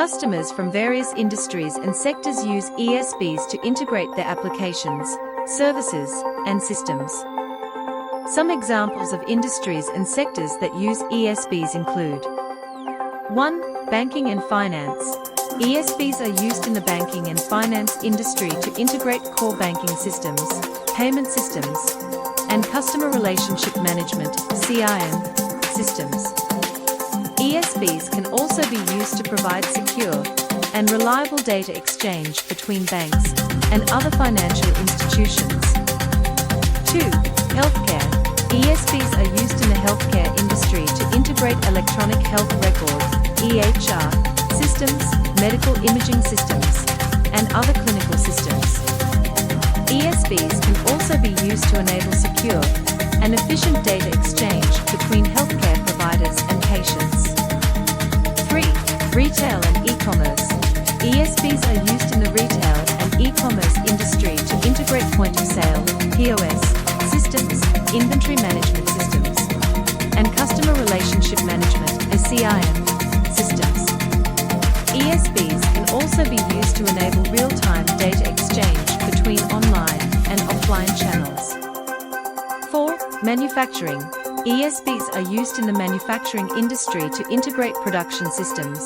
Customers from various industries and sectors use ESBs to integrate their applications, services, and systems. Some examples of industries and sectors that use ESBs include 1. Banking and finance. ESBs are used in the banking and finance industry to integrate core banking systems, payment systems, and customer relationship management (CRM) systems. ESBs can also be used to provide secure and reliable data exchange between banks and other financial institutions. 2. Healthcare. ESBs are used in the healthcare industry to integrate electronic health record (EHR) systems, medical imaging systems, and other clinical systems. ESBs can also be used to enable secure and efficient data exchange between healthcare providers and patients. 3. Retail and e-commerce. ESBs are used in the retail and e-commerce industry to integrate point-of-sale (POS) systems, inventory management systems, and customer relationship management (CRM) systems. ESBs can also be used to enable real-time data exchange between online and offline channels. 4. Manufacturing. ESBs are used in the manufacturing industry to integrate production systems,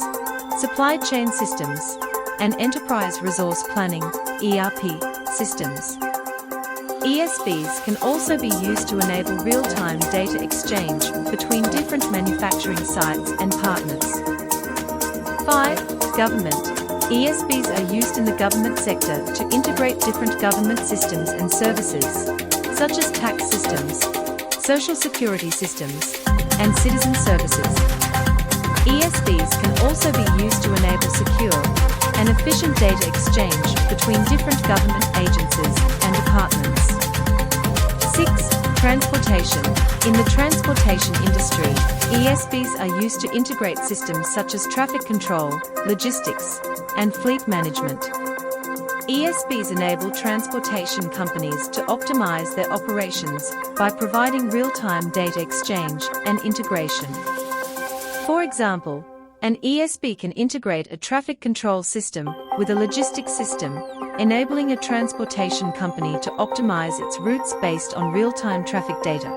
supply chain systems, and enterprise resource planning (ERP) systems. ESBs can also be used to enable real-time data exchange between different manufacturing sites and partners. 5. Government. ESBs are used in the government sector to integrate different government systems and services, such as tax systems, social security systems, and citizen services. ESBs can also be used to enable secure and efficient data exchange between different government agencies and departments. 6. Transportation. In the transportation industry, ESBs are used to integrate systems such as traffic control, logistics, and fleet management. ESBs enable transportation companies to optimize their operations by providing real-time data exchange and integration. For example, an ESB can integrate a traffic control system with a logistics system, enabling a transportation company to optimize its routes based on real-time traffic data.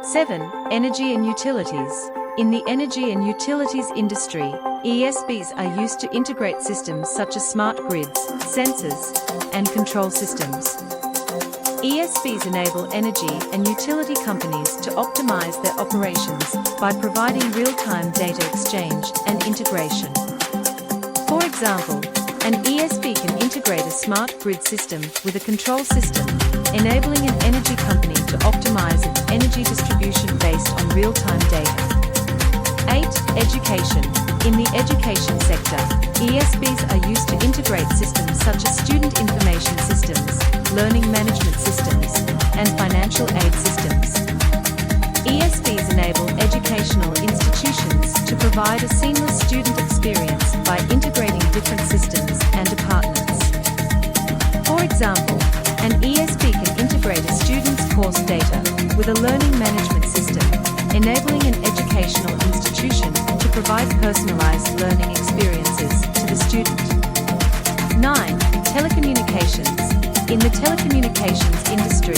7. Energy and utilities. In the energy and utilities industry, ESBs are used to integrate systems such as smart grids, sensors, and control systems. ESBs enable energy and utility companies to optimize their operations by providing real-time data exchange and integration. For example, an ESB can integrate a smart grid system with a control system, enabling an energy company to optimize its energy distribution based on real-time data. 8. Education. In the education sector, ESBs are used to integrate systems such as student information systems, learning management systems, and financial aid systems. ESBs enable educational institutions to provide a seamless student experience by integrating different systems and departments. For example, an ESB can integrate a student's course data with a learning management system, enabling an educational institution to provide personalized learning experiences to the student. 9. Telecommunications. In the telecommunications industry,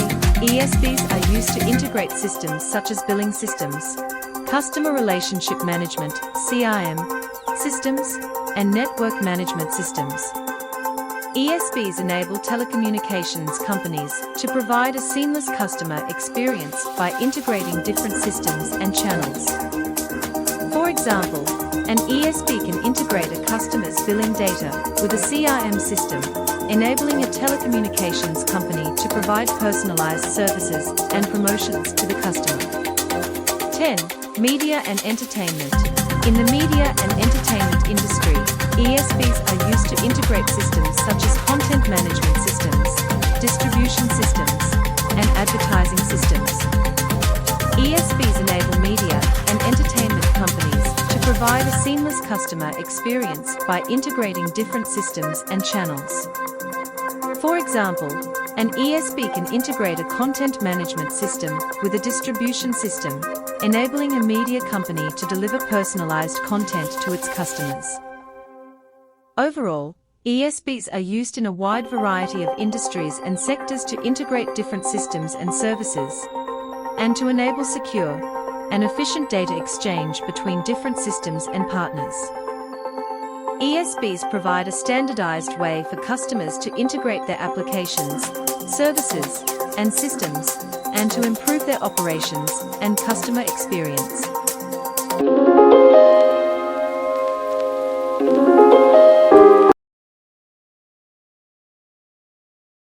ESBs are used to integrate systems such as billing systems, customer relationship management (CRM) systems, and network management systems. ESBs enable telecommunications companies to provide a seamless customer experience by integrating different systems and channels. For example, an ESB can integrate a customer's billing data with a CRM system, enabling a telecommunications company to provide personalized services and promotions to the customer. 10. Media and entertainment. In the media and entertainment industry, ESBs are used to integrate systems such as content management systems, distribution systems, and advertising systems. ESBs enable media and entertainment companies to provide a seamless customer experience by integrating different systems and channels. For example, an ESB can integrate a content management system with a distribution system, enabling a media company to deliver personalized content to its customers. Overall, ESBs are used in a wide variety of industries and sectors to integrate different systems and services, and to enable secure and efficient data exchange between different systems and partners. ESBs provide a standardized way for customers to integrate their applications, services, and systems, and to improve their operations and customer experience.